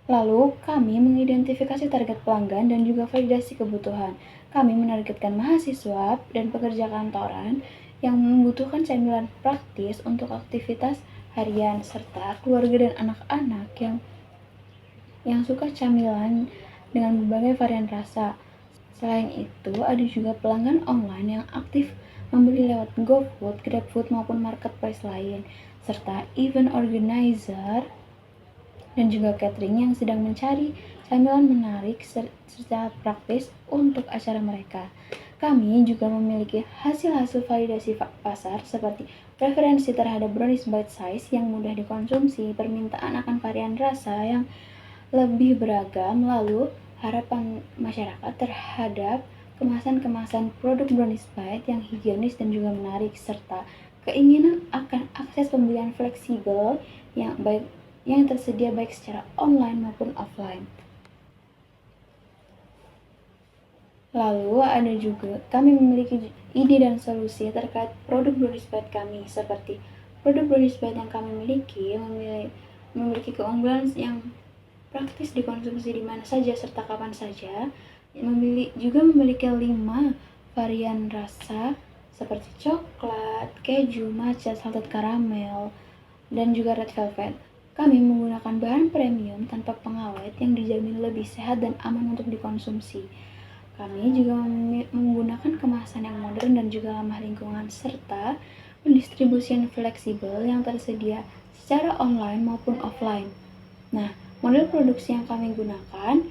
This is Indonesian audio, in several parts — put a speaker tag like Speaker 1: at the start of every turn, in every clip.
Speaker 1: Lalu, kami mengidentifikasi target pelanggan dan juga validasi kebutuhan. Kami menargetkan mahasiswa dan pekerja kantoran yang membutuhkan camilan praktis untuk aktivitas harian, serta keluarga dan anak-anak yang suka camilan dengan berbagai varian rasa. Selain itu, ada juga pelanggan online yang aktif membeli lewat GoFood, GrabFood maupun marketplace lain, serta event organizer dan juga catering yang sedang mencari camilan menarik secara praktis untuk acara mereka. Kami juga memiliki hasil-hasil validasi pasar seperti preferensi terhadap brownies bite size yang mudah dikonsumsi, permintaan akan varian rasa yang lebih beragam, lalu harapan masyarakat terhadap kemasan-kemasan produk brownies bite yang higienis dan juga menarik, serta keinginan akan akses pembelian fleksibel yang tersedia baik secara online maupun offline. Lalu ada juga kami memiliki ide dan solusi terkait produk brownies bite kami, seperti produk brownies bite yang kami miliki memiliki keunggulan yang praktis dikonsumsi di mana saja serta kapan saja. Juga memiliki 5 varian rasa seperti coklat, keju, matcha, salted caramel, dan juga red velvet. Kami menggunakan bahan premium tanpa pengawet yang dijamin lebih sehat dan aman untuk dikonsumsi. Kami juga menggunakan kemasan yang modern dan juga ramah lingkungan, serta pendistribusian fleksibel yang tersedia secara online maupun offline. Nah, model produksi yang kami gunakan,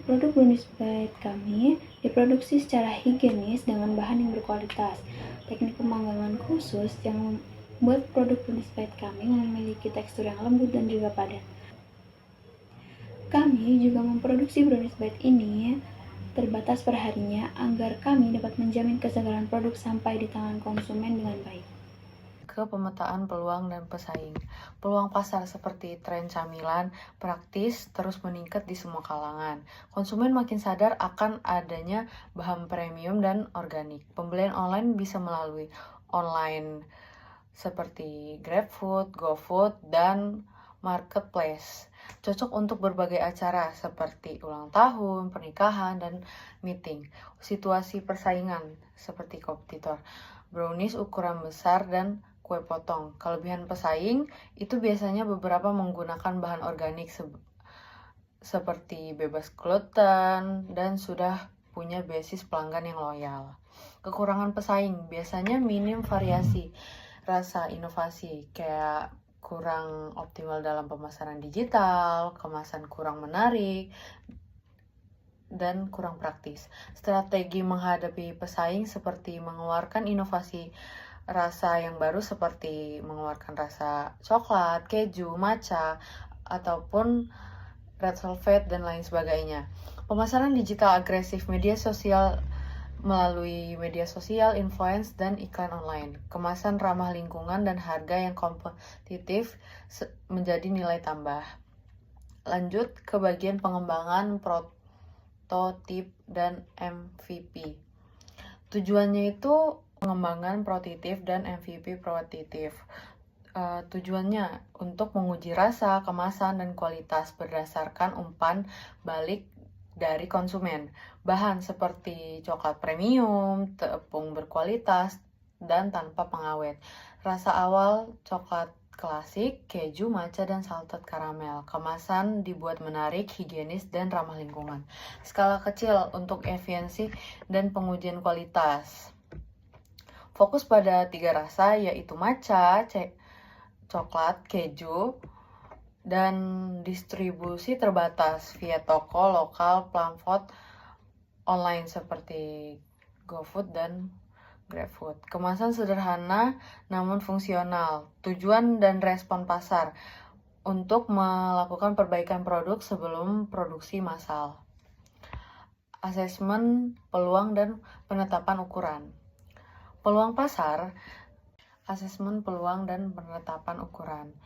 Speaker 1: produk brownies bite kami diproduksi secara higienis dengan bahan yang berkualitas. Teknik pemanggangan khusus yang membuat produk brownies bite kami memiliki tekstur yang lembut dan juga padat. Kami juga memproduksi brownies bite ini terbatas perharinya agar kami dapat menjamin kesegaran produk sampai di tangan konsumen dengan baik.
Speaker 2: Ke pemetaan peluang dan pesaing. Peluang pasar seperti tren camilan praktis terus meningkat di semua kalangan. Konsumen makin sadar akan adanya bahan premium dan organik. Pembelian online bisa melalui online seperti GrabFood, GoFood, dan marketplace. Cocok untuk berbagai acara seperti ulang tahun, pernikahan, dan meeting. Situasi persaingan seperti kompetitor. Brownies ukuran besar dan kue potong. Kelebihan pesaing itu biasanya beberapa menggunakan bahan organik seperti bebas gluten dan sudah punya basis pelanggan yang loyal. Kekurangan pesaing biasanya minim variasi, rasa inovasi kayak kurang optimal dalam pemasaran digital, kemasan kurang menarik, dan kurang praktis. Strategi menghadapi pesaing seperti mengeluarkan inovasi rasa yang baru seperti mengeluarkan rasa coklat, keju, matcha, ataupun red velvet dan lain sebagainya. Pemasaran digital agresif, media sosial melalui media sosial, influence, dan iklan online. Kemasan ramah lingkungan dan harga yang kompetitif menjadi nilai tambah. Lanjut ke bagian pengembangan prototip dan MVP. Tujuannya itu pengembangan prototip dan MVP prototip. Tujuannya untuk menguji rasa, kemasan, dan kualitas berdasarkan umpan balik dari konsumen. Bahan seperti coklat premium, tepung berkualitas, dan tanpa pengawet. Rasa awal coklat klasik, keju, matcha, dan salted caramel. Kemasan dibuat menarik, higienis, dan ramah lingkungan. Skala kecil untuk efisiensi dan pengujian kualitas. Fokus pada 3 rasa yaitu matcha, coklat, keju, dan distribusi terbatas via toko lokal, platform online seperti GoFood dan GrabFood. Kemasan sederhana namun fungsional. Tujuan dan respon pasar untuk melakukan perbaikan produk sebelum produksi massal. Asesmen peluang dan penetapan ukuran. Peluang pasar, asesmen peluang dan penetapan ukuran.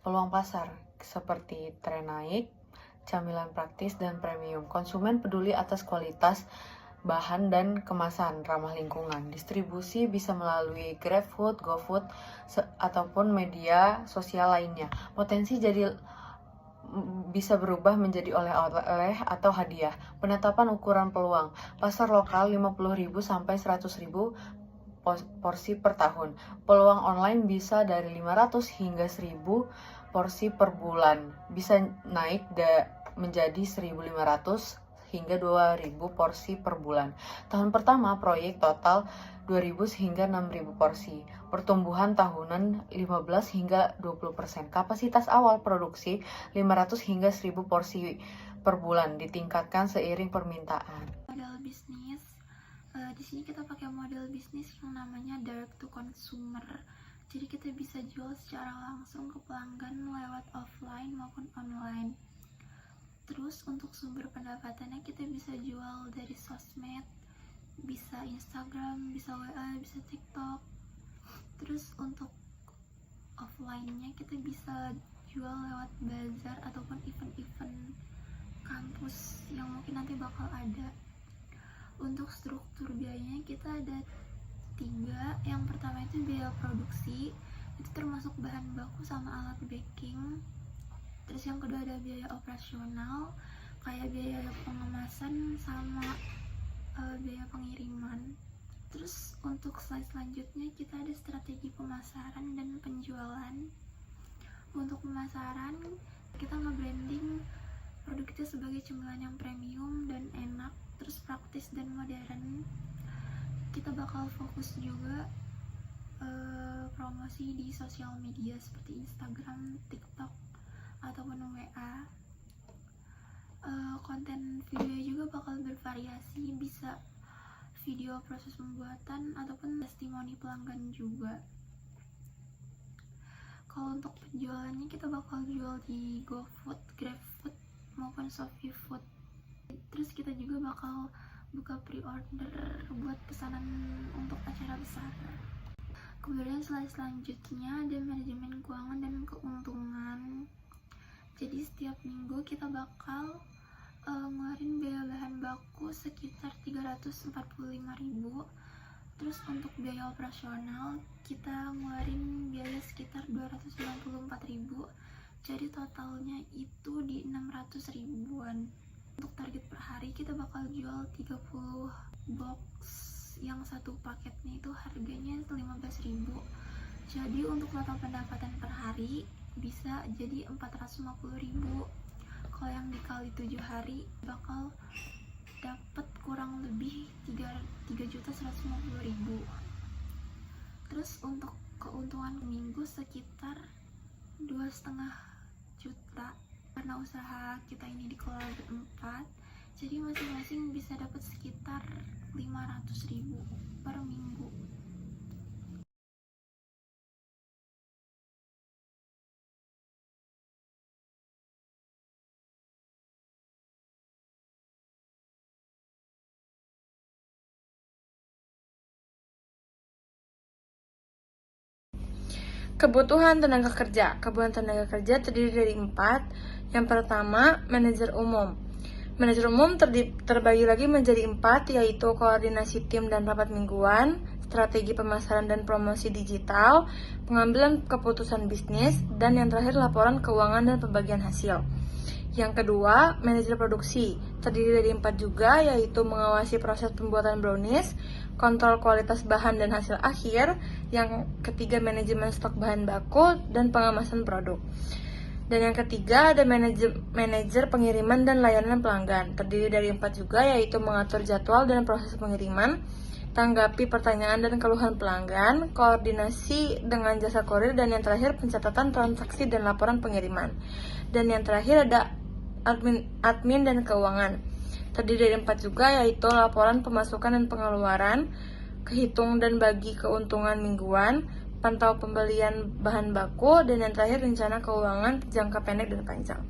Speaker 2: Peluang pasar seperti tren naik, camilan praktis, dan premium. Konsumen peduli atas kualitas bahan dan kemasan ramah lingkungan. Distribusi bisa melalui GrabFood, GoFood, ataupun media sosial lainnya. Potensi jadi bisa berubah menjadi oleh-oleh atau hadiah. Penetapan ukuran peluang. Pasar lokal 50.000 sampai 100.000 porsi per tahun. Peluang online bisa dari 500 hingga 1.000 porsi per bulan. Bisa naik menjadi 1.500 hingga 2.000 porsi per bulan. Tahun pertama proyek total 2.000 hingga 6.000 porsi. Pertumbuhan tahunan 15 hingga 20%. Kapasitas awal produksi 500 hingga 1.000 porsi per bulan, ditingkatkan seiring permintaan.
Speaker 3: Model bisnis, di sini kita pakai model bisnis yang namanya direct to consumer. Jadi kita bisa jual secara langsung ke pelanggan lewat offline maupun online. Terus untuk sumber pendapatannya kita bisa jual dari sosmed, bisa Instagram, bisa WA, bisa TikTok. Terus untuk offline-nya kita bisa jual lewat bazar ataupun event-event kampus yang mungkin nanti bakal ada. Untuk struktur biayanya kita ada 3. Yang pertama itu biaya produksi, itu termasuk bahan baku sama alat baking. Terus yang kedua ada biaya operasional, kayak biaya pengemasan sama biaya pengiriman. Terus untuk slide selanjutnya kita ada strategi pemasaran dan penjualan. Untuk pemasaran kita nge-branding produk kita sebagai cemilan yang premium dan enak, terus praktis dan modern. Kita bakal fokus juga promosi di sosial media seperti Instagram, TikTok, ataupun WA. Konten video juga bakal bervariasi, bisa video proses pembuatan ataupun testimoni pelanggan juga. Kalau untuk penjualannya kita bakal jual di GoFood, GrabFood maupun ShopeeFood. Terus kita juga bakal buka pre-order buat pesanan untuk acara besar. Kemudian slide selanjutnya ada manajemen keuangan dan keuntungan. Jadi setiap minggu kita bakal ngeluarin biaya bahan baku sekitar 345.000. Terus untuk biaya operasional kita ngeluarin biaya sekitar 294.000. Jadi totalnya itu di 600 ribuan. Untuk target per hari kita bakal jual 30 box, yang satu paketnya itu harganya 15.000. Jadi untuk total pendapatan per hari bisa jadi 450.000. Kalau yang dikali 7 hari bakal dapat kurang lebih 3.150.000. Terus untuk keuntungan minggu sekitar 2,5 juta. Karena usaha kita ini dikelola berempat, jadi masing-masing bisa dapat sekitar 500.000 per minggu.
Speaker 4: Kebutuhan tenaga kerja. Kebutuhan tenaga kerja terdiri dari 4. Yang pertama, manajer umum. Manajer umum terbagi lagi menjadi 4, yaitu koordinasi tim dan rapat mingguan, strategi pemasaran dan promosi digital, pengambilan keputusan bisnis, dan yang terakhir laporan keuangan dan pembagian hasil. Yang kedua, manajer produksi, terdiri dari 4 juga, yaitu mengawasi proses pembuatan brownies, kontrol kualitas bahan dan hasil akhir. Yang ketiga, manajemen stok bahan baku dan pengemasan produk. Dan yang ketiga, ada manajer pengiriman dan layanan pelanggan, terdiri dari 4 juga, yaitu mengatur jadwal dan proses pengiriman, tanggapi pertanyaan dan keluhan pelanggan, koordinasi dengan jasa kurir, dan yang terakhir pencatatan transaksi dan laporan pengiriman. Dan yang terakhir ada admin dan keuangan, terdiri dari 4 juga, yaitu laporan pemasukan dan pengeluaran, kehitung dan bagi keuntungan mingguan, pantau pembelian bahan baku, dan yang terakhir rencana keuangan jangka pendek dan panjang.